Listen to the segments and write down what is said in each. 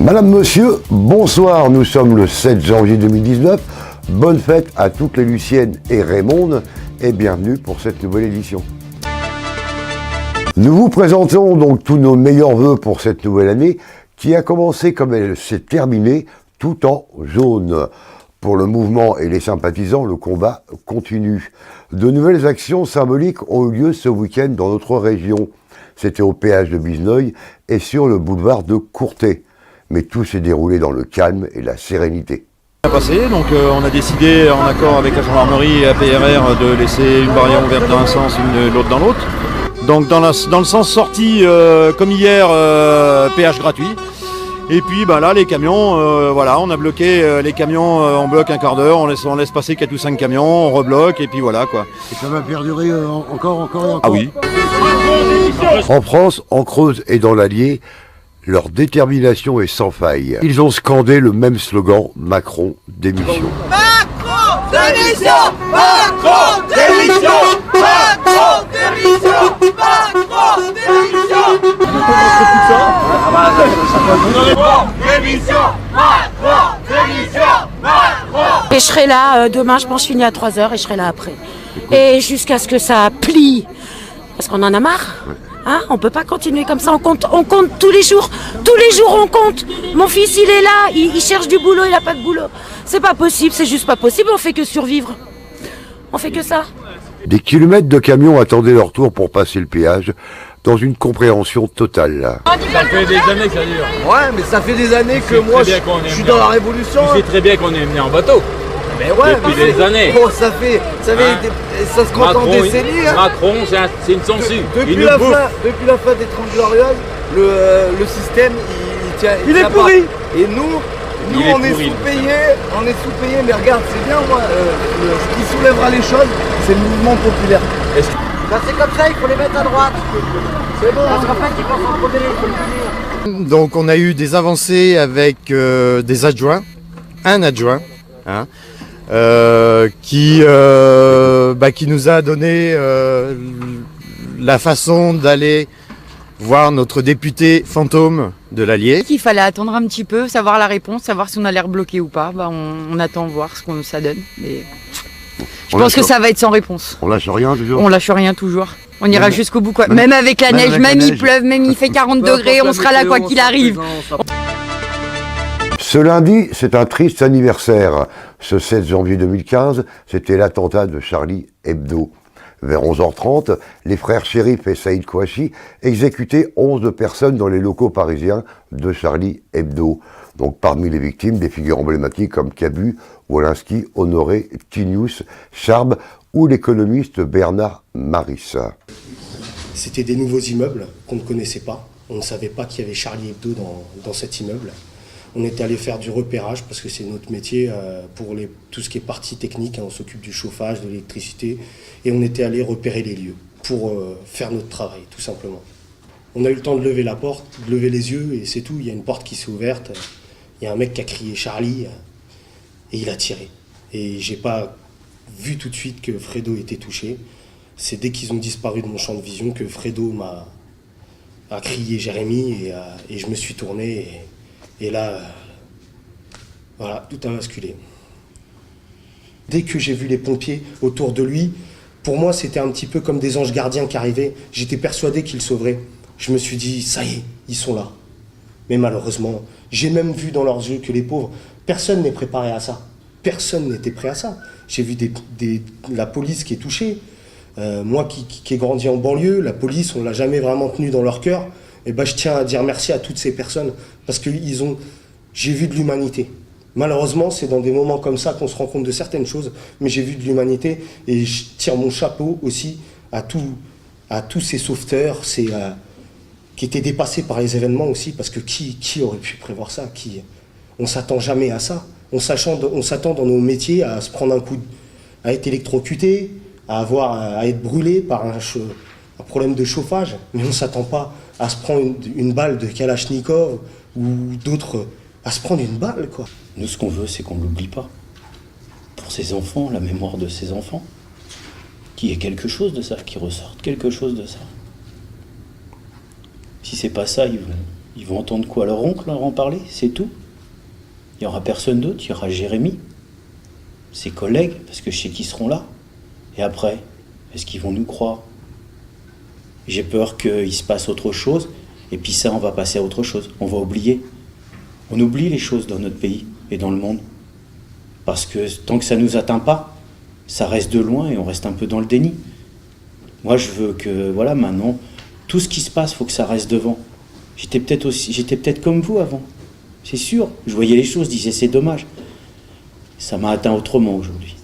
Madame, Monsieur, bonsoir, nous sommes le 7 janvier 2019. Bonne fête à toutes les Luciennes et Raymonde et bienvenue pour cette nouvelle édition. Nous vous présentons donc tous nos meilleurs vœux pour cette nouvelle année qui a commencé comme elle s'est terminée, tout en jaune. Pour le mouvement et les sympathisants, le combat continue. De nouvelles actions symboliques ont eu lieu ce week-end dans notre région. C'était au péage de Bizneuil et sur le boulevard de Courtet. Mais tout s'est déroulé dans le calme et la sérénité. Donc on a décidé, en accord avec la gendarmerie et la PRR, de laisser une barrière ouverte dans un sens, l'autre dans l'autre. Donc dans le sens sorti, comme hier, péage gratuit. Et puis là les camions, on a bloqué les camions, on bloque un quart d'heure, on laisse passer 4 ou 5 camions, on rebloque et puis voilà quoi. Et ça va perdurer encore et encore. Ah oui. En France, en Creuse et dans l'Allier, leur détermination est sans faille. Ils ont scandé le même slogan, Macron démission. Macron démission, Macron démission, Macron démission, Macron démission. Démission, Macron démission, Macron. Et je serai là demain, je pense que je finis à 3h et je serai là après. Et jusqu'à ce que ça plie, parce qu'on en a marre. Hein, on peut pas continuer comme ça, on compte tous les jours on compte. Mon fils il est là, il cherche du boulot, il a pas de boulot. C'est pas possible, c'est juste pas possible, on fait que survivre. On fait que ça. Des kilomètres de camions attendaient leur tour pour passer le péage, dans une compréhension totale. Ça fait des années que ça dure. Ouais, mais ça fait des années que moi je suis dans la révolution. Tu sais très bien qu'on est venu en bateau. Mais ouais, depuis des années. Bon, ça se compte en décennies. Macron, c'est une censure. Depuis la fin des 30 Glorieuses, le système, il est pourri. Pas. Et nous on est sous-payés, mais regarde, c'est bien, moi, ce qui soulèvera les choses, c'est le mouvement populaire. C'est comme ça, il faut les mettre à droite. C'est bon. Parce qu'en fait, ils vont s'en prendre les. Donc on a eu des avancées avec des adjoints, un adjoint, qui nous a donné la façon d'aller voir notre député fantôme de l'Allier. Il fallait attendre un petit peu, savoir la réponse, savoir si on a l'air bloqué ou pas. On attend voir ce que ça donne. Mais je pense que ça va être sans réponse. On lâche rien toujours. On lâche rien toujours. On ira jusqu'au bout quoi. Même avec la neige, même il pleuve, même il fait 40 degrés, on sera là quoi qu'il arrive. Ce lundi, c'est un triste anniversaire. Ce 7 janvier 2015, c'était l'attentat de Charlie Hebdo. Vers 11h30, les frères Chérif et Saïd Kouachi exécutaient 11 personnes dans les locaux parisiens de Charlie Hebdo. Donc parmi les victimes, des figures emblématiques comme Cabu, Wolinski, Honoré, Tinius, Charb ou l'économiste Bernard Maris. C'était des nouveaux immeubles qu'on ne connaissait pas. On ne savait pas qu'il y avait Charlie Hebdo dans cet immeuble. On était allé faire du repérage parce que c'est notre métier pour tout ce qui est partie technique. On s'occupe du chauffage, de l'électricité. Et on était allé repérer les lieux pour faire notre travail, tout simplement. On a eu le temps de lever la porte, de lever les yeux et c'est tout. Il y a une porte qui s'est ouverte. Il y a un mec qui a crié Charlie et il a tiré. Et j'ai pas vu tout de suite que Fredo était touché. C'est dès qu'ils ont disparu de mon champ de vision que Fredo a crié Jérémy et je me suis tourné. Et là, voilà, tout a basculé. Dès que j'ai vu les pompiers autour de lui, pour moi, c'était un petit peu comme des anges gardiens qui arrivaient. J'étais persuadé qu'ils sauveraient. Je me suis dit, ça y est, ils sont là. Mais malheureusement, j'ai même vu dans leurs yeux que les pauvres, personne n'est préparé à ça. Personne n'était prêt à ça. J'ai vu la police qui est touchée. Moi qui ai grandi en banlieue, la police, on ne l'a jamais vraiment tenue dans leur cœur. Et je tiens à dire merci à toutes ces personnes parce que j'ai vu de l'humanité. Malheureusement, c'est dans des moments comme ça qu'on se rend compte de certaines choses, mais j'ai vu de l'humanité et je tire mon chapeau aussi à tous ces sauveteurs, qui étaient dépassés par les événements aussi, parce que qui aurait pu prévoir ça? On s'attend jamais à ça. On s'attend dans nos métiers à se prendre un coup, à être électrocuté, à être brûlé par un problème de chauffage, mais on ne s'attend pas à se prendre une balle de Kalachnikov ou d'autres, à se prendre une balle, quoi. Nous, ce qu'on veut, c'est qu'on ne l'oublie pas. Pour ses enfants, la mémoire de ses enfants, qu'il y ait quelque chose de ça, qu'il ressorte quelque chose de ça. Si c'est pas ça, Ils vont entendre quoi? Leur oncle leur en parler? C'est tout? Il n'y aura personne d'autre? Il y aura Jérémy, ses collègues, parce que je sais qu'ils seront là. Et après, est-ce qu'ils vont nous croire? J'ai peur qu'il se passe autre chose, et puis ça, on va passer à autre chose. On va oublier. On oublie les choses dans notre pays et dans le monde. Parce que tant que ça ne nous atteint pas, ça reste de loin et on reste un peu dans le déni. Moi, je veux que, voilà, maintenant, tout ce qui se passe, il faut que ça reste devant. J'étais peut-être comme vous avant. C'est sûr. Je voyais les choses, je disais c'est dommage. Ça m'a atteint autrement aujourd'hui.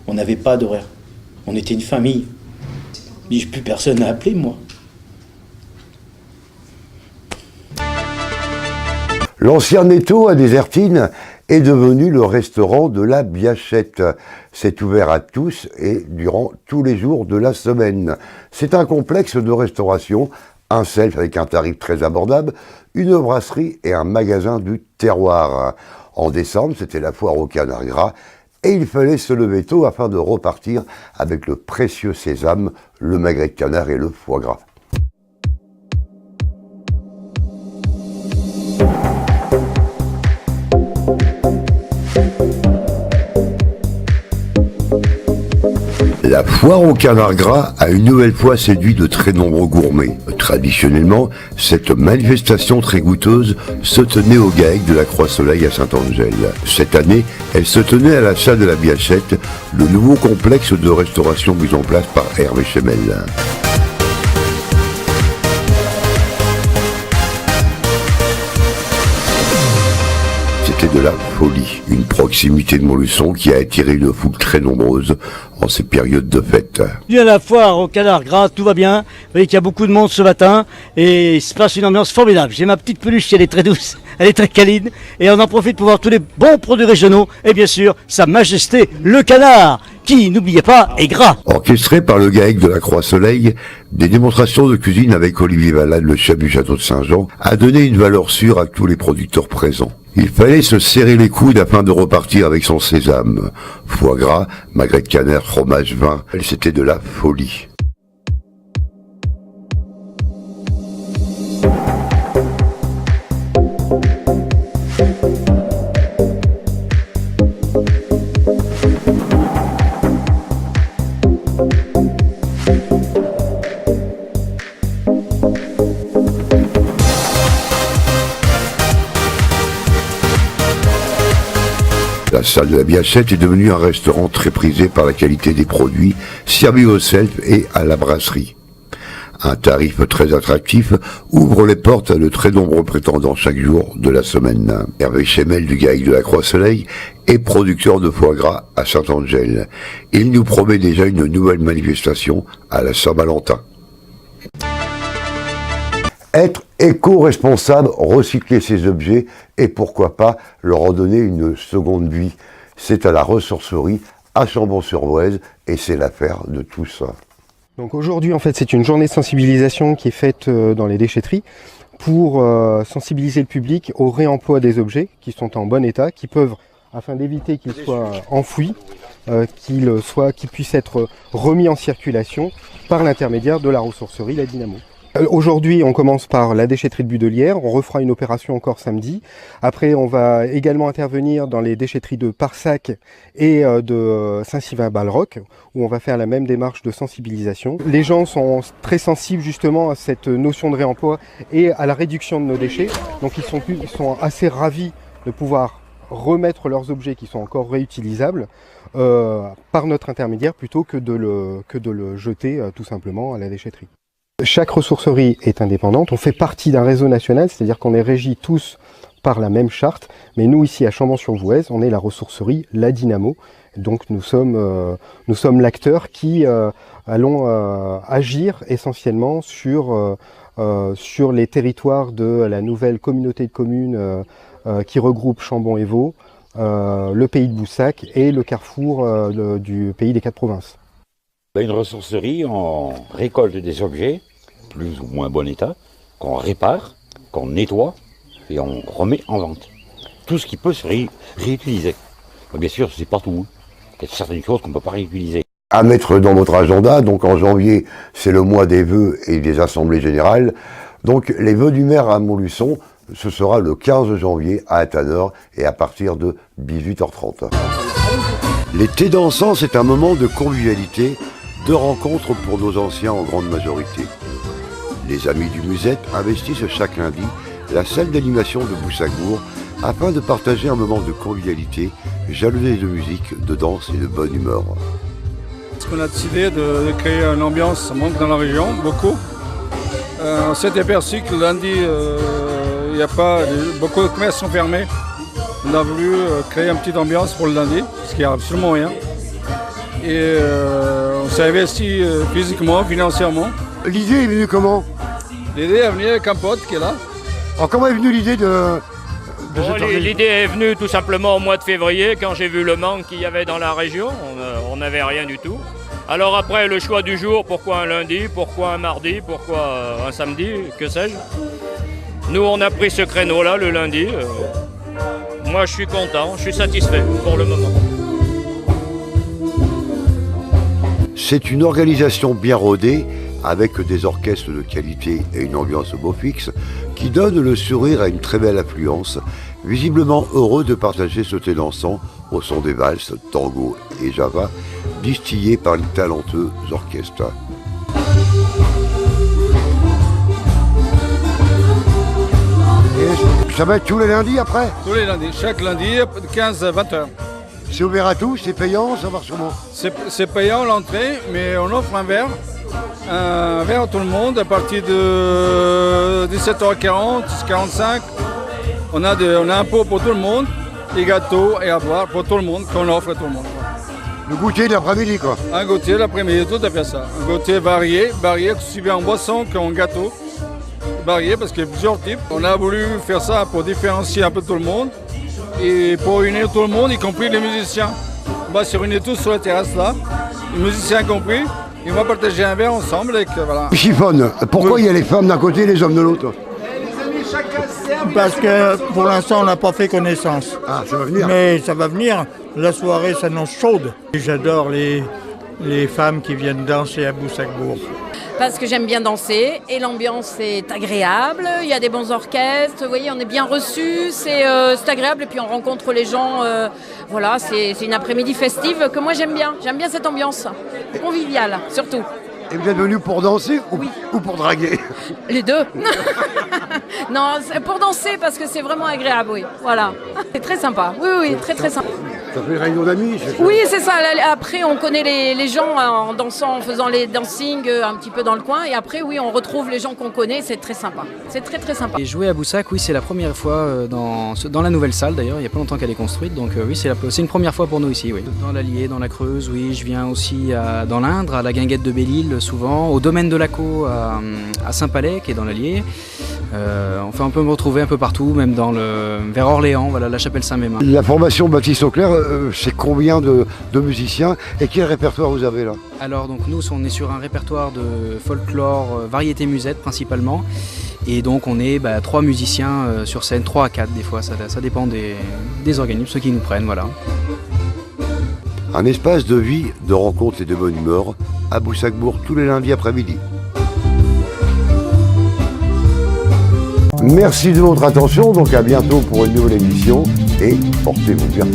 On n'avait pas d'horaire. On était une famille. J'ai plus personne à appeler, moi. L'ancien étau à Désertine est devenu le restaurant de la Biachette. C'est ouvert à tous et durant tous les jours de la semaine. C'est un complexe de restauration, un self avec un tarif très abordable, une brasserie et un magasin du terroir. En décembre, c'était la foire au canard gras et il fallait se lever tôt afin de repartir avec le précieux sésame, le magret de canard et le foie gras. La foire au canard gras a une nouvelle fois séduit de très nombreux gourmets. Traditionnellement, cette manifestation très goûteuse se tenait au GAEC de la Croix-Soleil à Saint-Angèle. Cette année, elle se tenait à la salle de la Biachette, le nouveau complexe de restauration mis en place par Hervé Chemel. C'était de la folie, une proximité de Montluçon qui a attiré une foule très nombreuse en ces périodes de fête. À la foire au canard gras, tout va bien. Vous voyez qu'il y a beaucoup de monde ce matin et il se passe une ambiance formidable. J'ai ma petite peluche, elle est très douce, elle est très câline et on en profite pour voir tous les bons produits régionaux et bien sûr Sa Majesté le canard qui, n'oubliez pas, est gras. Orchestré par le GAEC de la Croix-Soleil, des démonstrations de cuisine avec Olivier Valade, le chef du château de Saint-Jean, a donné une valeur sûre à tous les producteurs présents. Il fallait se serrer les coudes afin de repartir avec son sésame. Foie gras, magret de canard, fromage, vin, c'était de la folie. La salle de la Biachette est devenue un restaurant très prisé par la qualité des produits servis au self et à la brasserie. Un tarif très attractif ouvre les portes à de très nombreux prétendants chaque jour de la semaine. Hervé Chemel du GAEC de la Croix-Soleil est producteur de foie gras à Saint-Angèle. Il nous promet déjà une nouvelle manifestation à la Saint-Valentin. Être éco-responsable, recycler ses objets et pourquoi pas leur en donner une seconde vie. C'est à la ressourcerie à Chambon-sur-Voueize et c'est l'affaire de tous. Donc aujourd'hui en fait c'est une journée de sensibilisation qui est faite dans les déchetteries pour sensibiliser le public au réemploi des objets qui sont en bon état, qui peuvent, afin d'éviter qu'ils soient enfouis, qu'ils puissent être remis en circulation par l'intermédiaire de la ressourcerie La Dynamo. Aujourd'hui, on commence par la déchetterie de Budelière, on refera une opération encore samedi. Après, on va également intervenir dans les déchetteries de Parsac et de Saint-Sylvain-Balroc, où on va faire la même démarche de sensibilisation. Les gens sont très sensibles justement à cette notion de réemploi et à la réduction de nos déchets. Donc ils sont assez ravis de pouvoir remettre leurs objets qui sont encore réutilisables par notre intermédiaire plutôt que de le jeter tout simplement à la déchetterie. Chaque ressourcerie est indépendante, on fait partie d'un réseau national, c'est-à-dire qu'on est régis tous par la même charte, mais nous ici à Chambon-sur-Voueize, on est la ressourcerie La Dynamo, donc nous sommes l'acteur qui allons agir essentiellement sur les territoires de la nouvelle communauté de communes qui regroupe Chambon et Vaud, le pays de Boussac et le carrefour du pays des 4 provinces. Une ressourcerie, on récolte des objets, plus ou moins bon état, qu'on répare, qu'on nettoie et on remet en vente. Tout ce qui peut se réutiliser. Bien sûr, c'est pas tout. Il y a certaines choses qu'on ne peut pas réutiliser. À mettre dans votre agenda, donc en janvier, c'est le mois des vœux et des assemblées générales. Donc les vœux du maire à Montluçon, ce sera le 15 janvier à Athanor et à partir de 18h30. L'été dansant, c'est un moment de convivialité, de rencontres pour nos anciens en grande majorité. Les amis du Musette investissent chaque lundi la salle d'animation de Boussagour afin de partager un moment de convivialité, jalonné de musique, de danse et de bonne humeur. On a décidé de créer une ambiance manque dans la région, beaucoup. On s'est aperçu que lundi, il n'y a pas, beaucoup de commerces sont fermés. On a voulu créer une petite ambiance pour le lundi, parce qu'il n'y a absolument rien. Et on s'est investi physiquement, financièrement. L'idée est venue comment? L'idée est venue avec un pote qui est là. Alors comment est venue l'idée de l'idée est venue tout simplement au mois de février, quand j'ai vu le manque qu'il y avait dans la région. On n'avait rien du tout. Alors après, le choix du jour, pourquoi un lundi, pourquoi un mardi, pourquoi un samedi, que sais-je. Nous, on a pris ce créneau-là le lundi. Moi, je suis content, je suis satisfait pour le moment. C'est une organisation bien rodée, avec des orchestres de qualité et une ambiance beau fixe, qui donne le sourire à une très belle affluence, visiblement heureux de partager ce thé dansant au son des valses, tango et java, distillés par les talentueux orchestres. Et ça va être tous les lundis après? Tous les lundis, chaque lundi, 15 à 20h. C'est ouvert à tous, c'est payant, ça marche comment? C'est payant l'entrée, mais on offre un verre à tout le monde à partir de 17h40, 45. On a un pot pour tout le monde, des gâteaux et à boire pour tout le monde, qu'on offre à tout le monde. Le goûter de l'après-midi quoi? Un goûter de l'après-midi, tout à fait ça. Un goûter varié aussi bien en boisson qu'en gâteau. Varié parce qu'il y a plusieurs types. On a voulu faire ça pour différencier un peu tout le monde et pour unir tout le monde, y compris les musiciens. On va se réunir tous sur la terrasse là, les musiciens compris, et on va partager un verre ensemble. Et voilà. Chiffonne, pourquoi il y a les femmes d'un côté et les hommes de l'autre? Parce que pour l'instant on n'a pas fait connaissance. Ah, ça va venir. Mais ça va venir, la soirée s'annonce chaude. J'adore les femmes qui viennent danser à Boussagour. Parce que j'aime bien danser et l'ambiance est agréable, il y a des bons orchestres, vous voyez, on est bien reçus, c'est agréable et puis on rencontre les gens, voilà, c'est une après-midi festive que moi j'aime bien cette ambiance, conviviale surtout. Et vous êtes venu pour danser ou pour draguer? Les deux. Non, pour danser parce que c'est vraiment agréable, oui, voilà. C'est très sympa, oui, très sympa. Ça fait une réunion d'amis? Oui, c'est ça. Après, on connaît les gens en dansant, en faisant les dancing un petit peu dans le coin. Et après, oui, on retrouve les gens qu'on connaît. C'est très sympa. C'est très sympa. Et jouer à Boussac, oui, c'est la première fois dans la nouvelle salle d'ailleurs. Il n'y a pas longtemps qu'elle est construite. Donc oui, c'est une première fois pour nous ici. Oui. Dans l'Allier, dans la Creuse, oui. Je viens aussi dans l'Indre, à la Guinguette de Belle-Île, souvent. Au domaine de l'Aco, à Saint-Palais, qui est dans l'Allier. Enfin, on peut me retrouver un peu partout, même vers Orléans, voilà, la chapelle Saint-Mémin. La formation Baptiste Auclair, c'est combien de musiciens et quel répertoire vous avez là? Alors donc nous on est sur un répertoire de folklore, variété musette principalement, et donc on est 3 musiciens sur scène, 3 à 4 des fois, ça dépend des organismes, ceux qui nous prennent, voilà. Un espace de vie, de rencontres et de bonne humeur à Boussagour tous les lundis après-midi. Merci de votre attention, donc à bientôt pour une nouvelle émission et portez-vous bien.